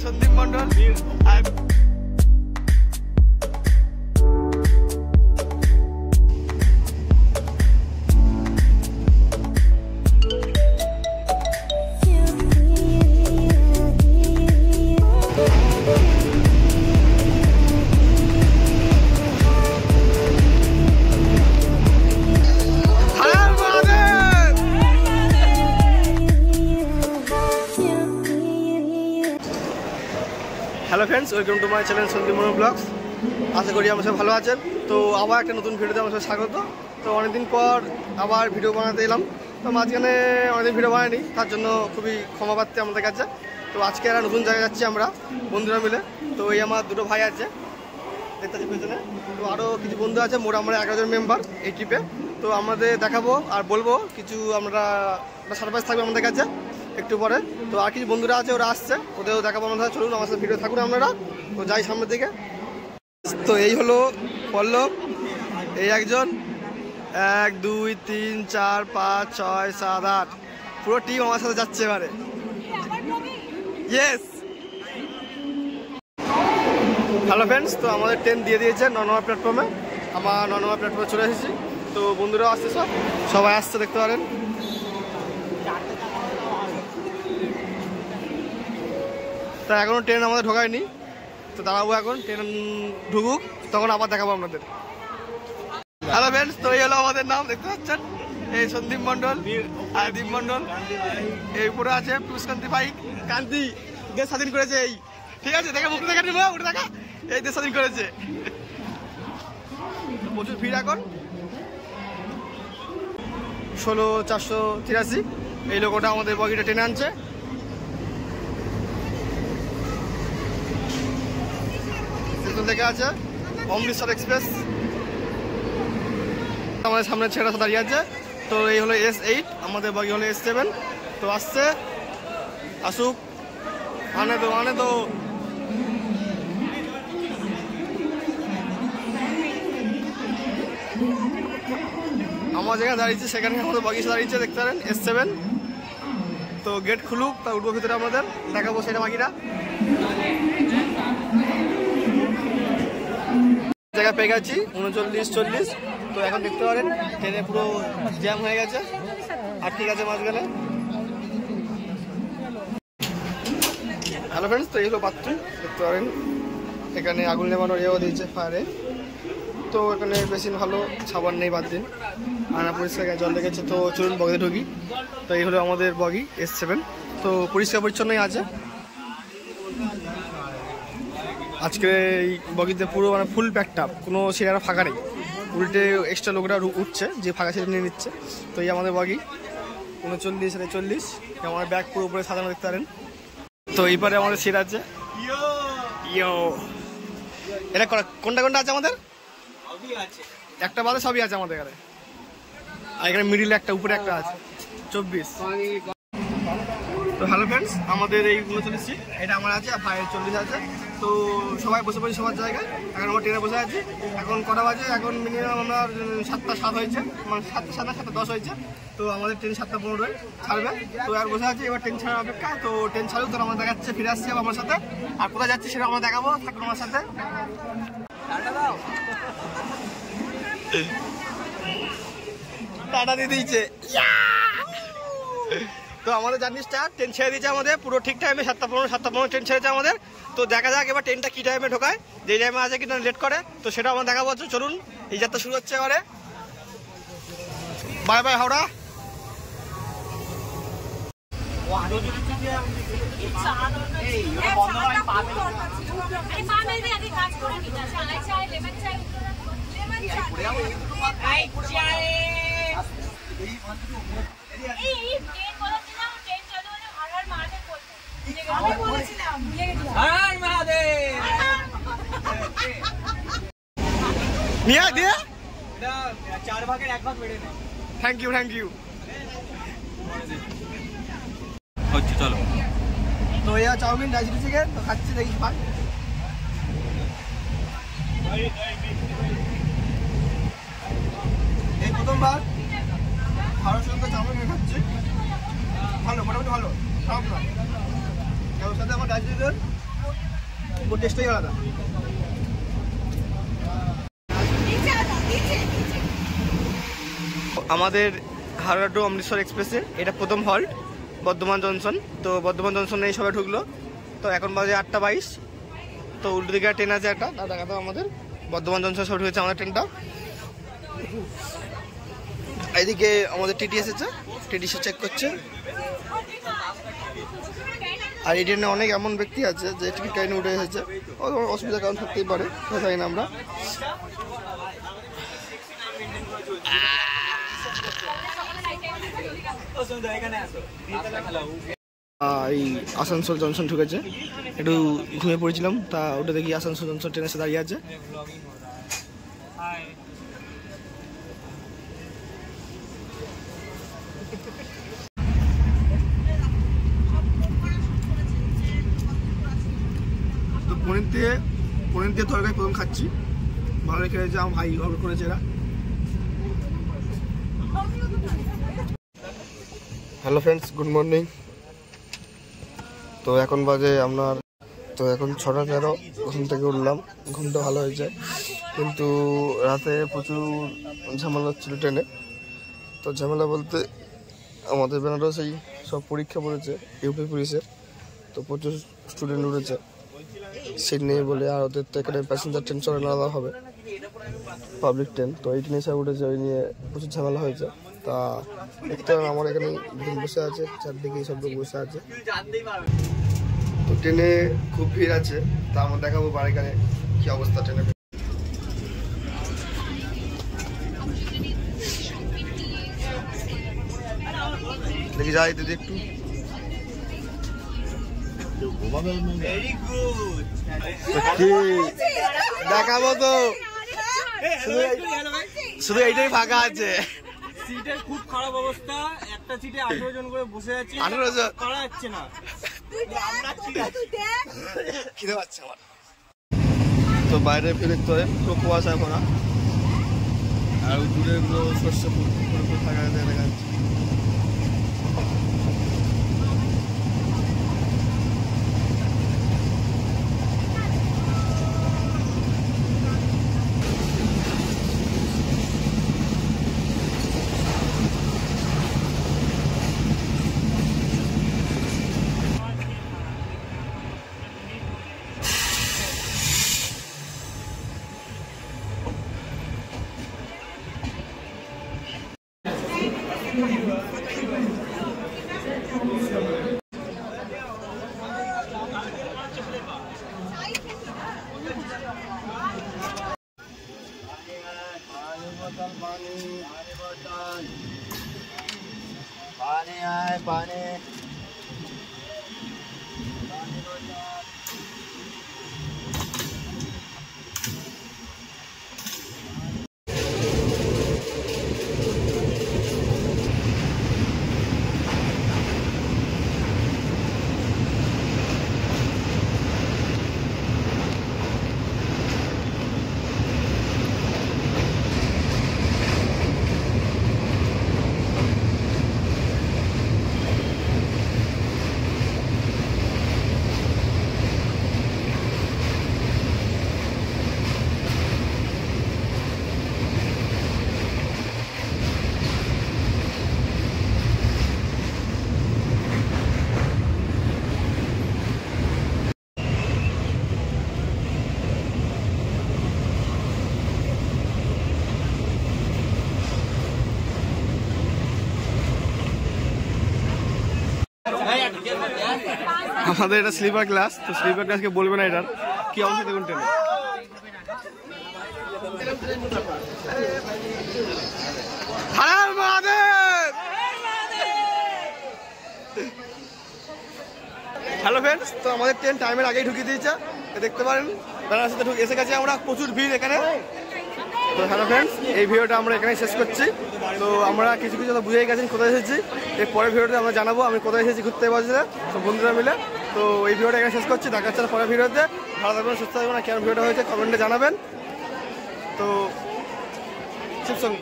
Sandeep Mondal. Hello friends, welcome to my channel Sandeep Mondal blogs. আশা করি আমরা সব ভালো আছেন। তো আবার একটা নতুন ভিডিওতে আমার স্বাগত। তো অনেকদিন পর আবার ভিডিও বানাতে এলাম। তো মাঝখানে অনেকদিন ভিডিও বানাইনি, তার জন্য খুবই ক্ষমা পাচ্ছি আমাদের কাছে। তো আজকে একটা নতুন জায়গায় যাচ্ছি আমরা বন্ধুরা মিলে। তো এই আমার দুটো ভাই আছে দেখতে পেছনে, তো আরও কিছু বন্ধু আছে, মোট আমরা 11 জন মেম্বার এই ট্রিপে। তো আমাদের দেখাবো আর বলবো কিছু, আমরা সারপ্রাইজ থাকবে আমাদের কাছে একটু পরে। তো আর কিছু বন্ধুরা আছে, ওরা আসছে, ওদেরও দেখাবো আমরা। চলুন আমার সাথে ভিডিও থাকুন আপনারা। তো যাই সামনের দিকে। তো এই হলো পল্লব, এই একজন, 1 2 3 4 5 6 7 8 পুরো টিম আমার সাথে যাচ্ছে এবারে। ইয়েস। হ্যালো ফ্রেন্ডস, তো আমাদের ট্রেন দিয়ে দিয়েছে 9 নম্বর প্ল্যাটফর্মে। আমার 9 নম্বর প্ল্যাটফর্মে চলে এসেছি। তো বন্ধুরাও আসছে, সবাই আসছে, দেখতে পারেন। তা এখনও ট্রেন আমাদের ঢোকায়নি, তো দাঁড়াবো এখন ট্রেন ঢুকুক, তখন আবার দেখাবো আপনাদের। হ্যালো ফ্রেন্ডস, তো এই হলো আমাদের নাম, দেখতে পাচ্ছেন, এই সন্দীপ মন্ডল আর দীপ মন্ডল। এই উপরে আছে পুষ্কান্তি বাইক, কান্তি দেশ স্বাধীন করেছে। এই ঠিক আছে, দেখে মুখ দেখা নিব, উঠে দেখা, এই দেশ স্বাধীন করেছে। প্রচুর ভিড় এখন। 16483 এই লোকটা আমাদের বগিটা টেনে আনছে। থেকে আছে অমৃতসর এক্সপ্রেস, আমাদের সামনে ছেড়ে দাঁড়িয়ে আছে। তো এই হলো S8, আমাদের বগি হলো S7। তো আসছে, আসুক, আনে তো আমার যেখানে দাঁড়িয়েছে সেখানে আমাদের বগি দাঁড়িয়েছে, দেখতে পারেন S7। তো গেট খুলুক, তা উঠবো ভিতরে, আমাদের দেখাবো সেটা বাকিরা। জায়গা পেয়ে গেছি 39-40। তো এখন দেখতে পারেন ট্রেনে পুরো জ্যাম হয়ে গেছে, আর ঠিক আছে মাঝখানে। হ্যালো ফ্রেন্ডস, তো এই হলো বাথরুম, দেখতে পারেন। এখানে আগুন নেবানোর ইয়েও দিয়েছে ফায়ারে। তো এখানে বেশি ভালো, সাবান নেই, বাদ দিন, আয়না পরিষ্কার জল লেগেছে। তো চলুন বগিতে ঢুকি। তো এই হলো আমাদের বগি S7। তো পরিষ্কার পরিচ্ছন্নই আছে আজকে এই বগিতে, পুরো মানে ফুল প্যাকড আপ, কোনো সিরিয়ারা ফাঁকা নেই। উল্টে এক্সট্রা লোকরা উঠছে, যে ফাঁকা সিট নিয়ে নিচ্ছে। তো এই আমাদের বগি 39-40, আমার ব্যাগ পুরো উপরে সাজানো, দেখতে পারেন। তো এইবারে আমাদের সিট আছে, ইয়ো এটা কোনটা আছে আমাদের, একটা বাদে সবই আছে আমাদের এখানে। আর এখানে মিডিলে একটা, উপরে একটা আছে 24। তো হ্যালো ফ্রেন্ডস, আমাদের এই 39 সিট, এটা আমার আছে, আর ভাইয়ের 40 আছে। তো সবাই বসে পড়ি সবার জায়গায়। এখন আমরা ট্রেনে বসে আছি। এখন কটা বাজে, এখন মিনিমাম আমরা 7টা 7 হয়েছে, মানে 7টা 10 হয়েছে। তো আমাদের ট্রেন 7টা 15 ছাড়বে। তো আর বসে আছি, এবার ট্রেন ছাড়ার অপেক্ষা। তো ট্রেন ছাড়ুক, তো আমরা দেখাচ্ছে, ফিরে আসছি আমার সাথে। আর কোথায় যাচ্ছি সেটা আমরা দেখাবো, থাকুন আমার সাথে। টাটা দিয়ে দিয়েছে। তো আমাদের জার্নিটা ট্রেন ছেড়ে দিয়েছে আমাদের পুরো ঠিক টাইমে, 7টা 15 ট্রেন ছেড়েছে আমাদের। তো দেখা যাক এবার ট্রেনটা কী টাইমে ঢোকায়, যে টাইমে আছে কিনা লেট করে, তো সেটা আমরা দেখাবো। চলুন, এই যাত্রা শুরু হচ্ছে এবারে। Bye bye Howrah. Thank you. চলো, তো এই চাউমিন, রাইস চিকেন, তো খাচ্ছি, দেখি ভাই। এই প্রথমবার ভালো সুন্দর চাউমিন খাচ্ছি, ভালো, মোটামুটি ভালো, খারাপ নয়। ওর সাথে আমার রাইস চিকেন, ওর টেস্টটাই আলাদা। আমাদের হাওড়া টু অমৃতসর এক্সপ্রেসে এটা প্রথম হল্ট বর্ধমান জংশন। তো বর্ধমান জংশনে সবাই ঢুকলো। তো এখন বাজে 8:22। তো উল্টো দিকে ট্রেন আছে একটা, তা দেখাতো আমাদের বর্ধমান জংশন সব ঢুকেছে আমাদের ট্রেনটা। এইদিকে আমাদের টিটি এসেছে, টিটি চেক করছে। আর এই ট্রেনে অনেক এমন ব্যক্তি আছে যে টিকিট ট্রেনে উঠে এসেছে, অসুবিধার কারণ থাকতেই পারে, জানি না আমরা। এই আসানসোল জংশন ঢুকেছে, একটু ঘুমিয়ে পড়েছিলাম, তা ওটা দেখি আসানসোল জংশন ট্রেন এসে দাঁড়িয়ে আছে। তো পনির দিয়ে তরকারি প্রথম খাচ্ছি, ভালো খেয়েছে আমার ভাই অর্ডার করেছে এরা। Hello friends, good morning. তো এখন বাজে আপনার, তো এখন 6:13, ঘুম থেকে উঠলাম, ঘুমটা ভালো হয়েছে, কিন্তু রাতে প্রচুর ঝামেলা হচ্ছিল ট্রেনে। তো ঝামেলা বলতে আমাদের বেনারসেই সব পরীক্ষা পড়েছে ইউপি পুলিশের, তো প্রচুর স্টুডেন্ট উঠেছে সিট নেই বলে। আর ওদের তো এখানে প্যাসেঞ্জার ট্রেন চলে আলাদা হবে, পাবলিক ট্রেন, তো এই ট্রেনে সব উঠেছে, ওই নিয়ে প্রচুর ঝামেলা হয়েছে। তা দেখতে আমার এখানে বসে আছে, চারদিকে সব লোক বসে আছে। তো ট্রেনে খুব ভিড় আছে, তা আমরা দেখাবো বাড়িখানে কি অবস্থা ট্রেনে। দেখি যাই দিদি একটু দেখাবো। তো শুধু এইটাই ফাঁকা আছে, সিটের খুব খারাপ অবস্থা, একটা সিটে 18 জন করে বসে আছে, 18 জন করা যাচ্ছে না। খিদে পাচ্ছে আমার। তো বাইরে ফিরে তোরে পুরো কুয়াশা ভরা, আর দূরে পুরো শস্য ফুল থাকা দেখা যাচ্ছে। पानी আমাদের এটা স্লিপার ক্লাস, তো স্লিপার ক্লাসকে বলবে না এটার কি অবস্থা দেখুন ট্রেনে। হ্যালো ফ্রেন্ডস, তো আমাদের ট্রেন টাইমের আগেই ঢুকিয়ে দিয়েছে, দেখতে পারেন বেনারসিতে এসে গেছে আমরা, প্রচুর ভিড় এখানে। তো হ্যালো ফ্রেন্ডস, এই ভিডিওটা আমরা এখানে শেষ করছি। তো আমরা কিছু কিছু তো বুঝেই গেছেন কোথায় এসেছি, এর পরের ভিডিওতে আমরা জানাবো আমি কোথায় এসেছি ঘুরতে বাজলে সব বন্ধুরা মিলে। তো এই ভিডিওটা এখানে শেষ করছি, দেখা যাচ্ছে পরের ভিডিওতে। ভালো থাকবেন, সুস্থ থাকবেন, কেমন ভিডিওটা হয়েছে কমেন্টে জানাবেন। তো শিবসঙ্গ।